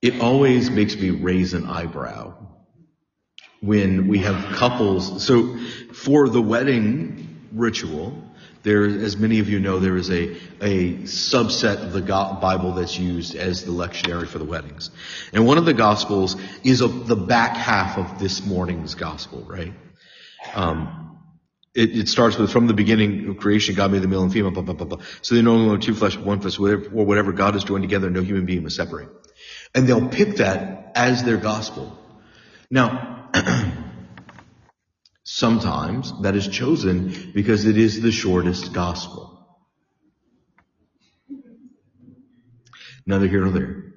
It always makes me raise an eyebrow when we have couples. So for the wedding ritual, there, as many of you know, there is a subset of the Bible that's used as the lectionary for the weddings. And one of the Gospels is the back half of this morning's Gospel, right? It starts with, from the beginning of creation, God made the male and female, blah, blah, blah, blah. So they no longer two flesh, one flesh, whatever God has joined together, no human being must separate. And they'll pick that as their gospel. Now, sometimes that is chosen because it is the shortest gospel. Neither here nor there.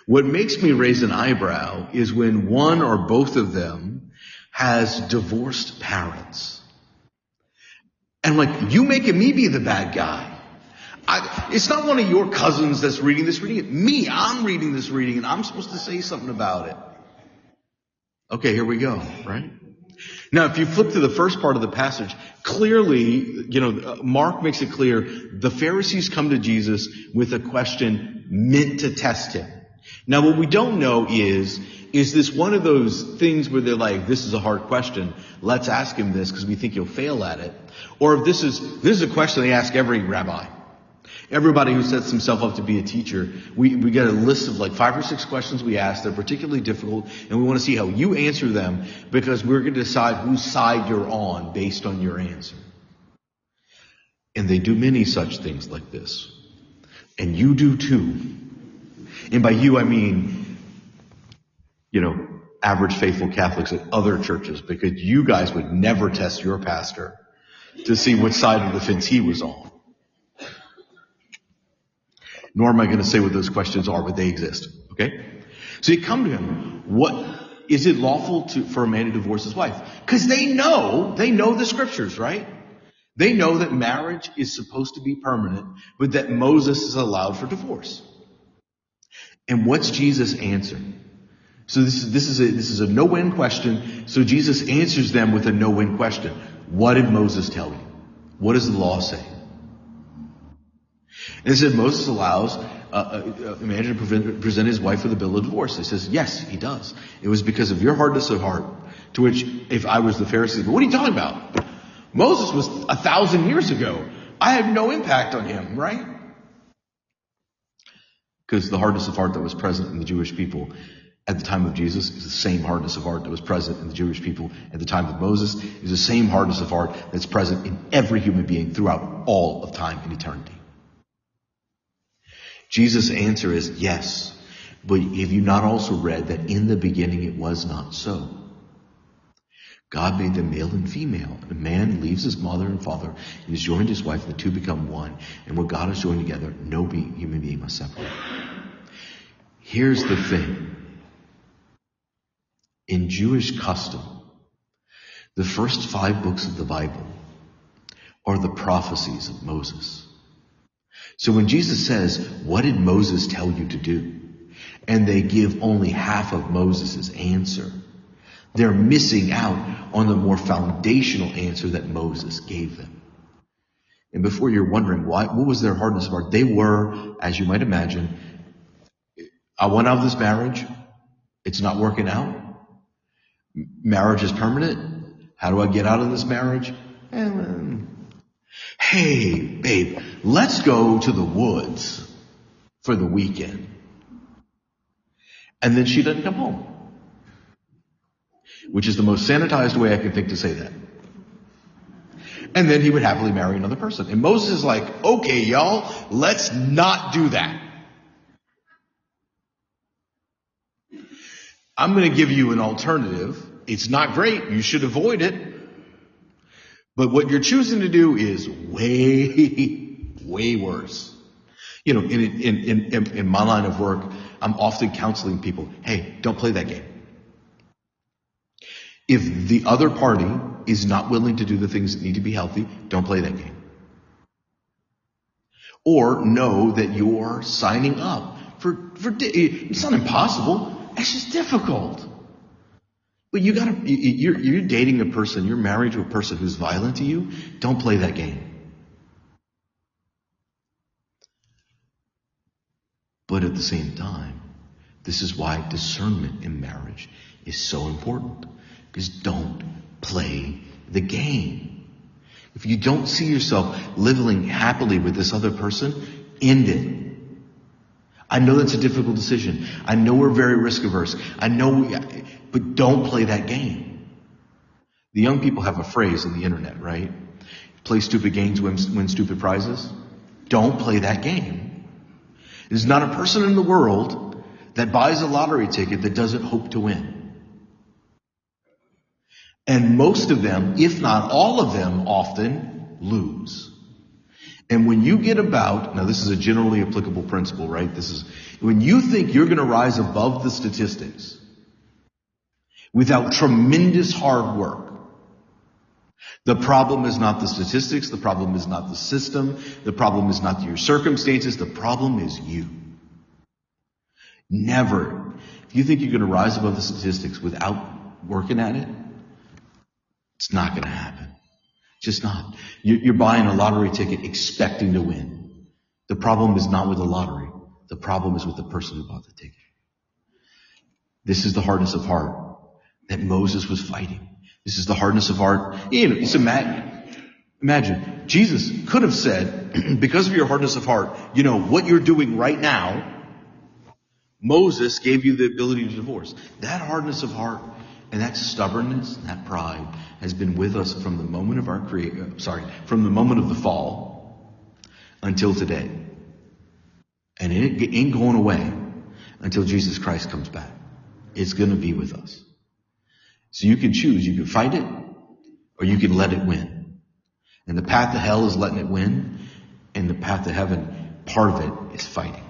What makes me raise an eyebrow is when one or both of them has divorced parents. And like, you making me be the bad guy. It's not one of your cousins that's reading this reading. Me, I'm reading this reading, and I'm supposed to say something about it. Okay, here we go, right? Now, if you flip to the first part of the passage, clearly, Mark makes it clear the Pharisees come to Jesus with a question meant to test him. Now, what we don't know is this one of those things where they're like, this is a hard question, let's ask him this because we think he'll fail at it. Or if this is a question they ask every rabbi. Everybody who sets himself up to be a teacher, we get a list of like 5 or 6 questions we ask. They're particularly difficult, and we want to see how you answer them because we're going to decide whose side you're on based on your answer. And they do many such things like this. And you do too. And by you, I mean, average faithful Catholics at other churches, because you guys would never test your pastor to see what side of the fence he was on. Nor am I going to say what those questions are, but they exist. Okay? So you come to him. What is it lawful for a man to divorce his wife? Because they know the scriptures, right? They know that marriage is supposed to be permanent, but that Moses is allowed for divorce. And what's Jesus' answer? So this is a no-win question. So Jesus answers them with a no-win question. What did Moses tell you? What does the law say? And it said Moses allows a man to present his wife with a bill of divorce. He says, yes, he does. It was because of your hardness of heart. To which, if I was the Pharisee, but what are you talking about? Moses was 1,000 years ago. I had no impact on him, right? Because the hardness of heart that was present in the Jewish people at the time of Jesus is the same hardness of heart that was present in the Jewish people at the time of Moses. Is the same hardness of heart that's present in every human being throughout all of time and eternity. Jesus' answer is yes, but have you not also read that in the beginning it was not so? God made them male and female. A man leaves his mother and father and is joined to his wife, and the two become one. And what God has joined together, no human being must separate. Here's the thing. In Jewish custom, the first 5 books of the Bible are the prophecies of Moses. So when Jesus says, what did Moses tell you to do? And they give only half of Moses' answer. They're missing out on the more foundational answer that Moses gave them. And before you're wondering what was their hardness of heart, they were, as you might imagine, I went out of this marriage. It's not working out. Marriage is permanent. How do I get out of this marriage? Hey, babe, let's go to the woods for the weekend. And then she doesn't come home. Which is the most sanitized way I can think to say that. And then he would happily marry another person. And Moses is like, okay, y'all, let's not do that. I'm going to give you an alternative. It's not great. You should avoid it. But what you're choosing to do is way, way worse. In my line of work, I'm often counseling people, hey, don't play that game. If the other party is not willing to do the things that need to be healthy, don't play that game. Or know that you're signing up for it's not impossible, it's just difficult. But you're dating a person, you're married to a person who's violent to you, don't play that game. But at the same time, This is why discernment in marriage is so important. Because don't play the game. If you don't see yourself living happily with this other person, end it. I know that's a difficult decision. I know we're very risk averse. But don't play that game. The young people have a phrase on the internet, right? Play stupid games, win stupid prizes. Don't play that game. There's not a person in the world that buys a lottery ticket that doesn't hope to win. And most of them, if not all of them, often lose. And when you get about, now this is a generally applicable principle, right? When you think you're going to rise above the statistics without tremendous hard work, the problem is not the statistics, the problem is not the system, the problem is not your circumstances, the problem is you. Never. If you think you're going to rise above the statistics without working at it, it's not going to happen. Just not. You're buying a lottery ticket expecting to win. The problem is not with the lottery. The problem is with the person who bought the ticket. This is the hardness of heart that Moses was fighting. This is the hardness of heart. It's imagine, Jesus could have said, because of your hardness of heart, what you're doing right now, Moses gave you the ability to divorce. That hardness of heart and that stubbornness, that pride has been with us from the moment of from the moment of the fall until today. And it ain't going away until Jesus Christ comes back. It's going to be with us. So you can choose. You can fight it or you can let it win. And the path to hell is letting it win. And the path to heaven, part of it is fighting.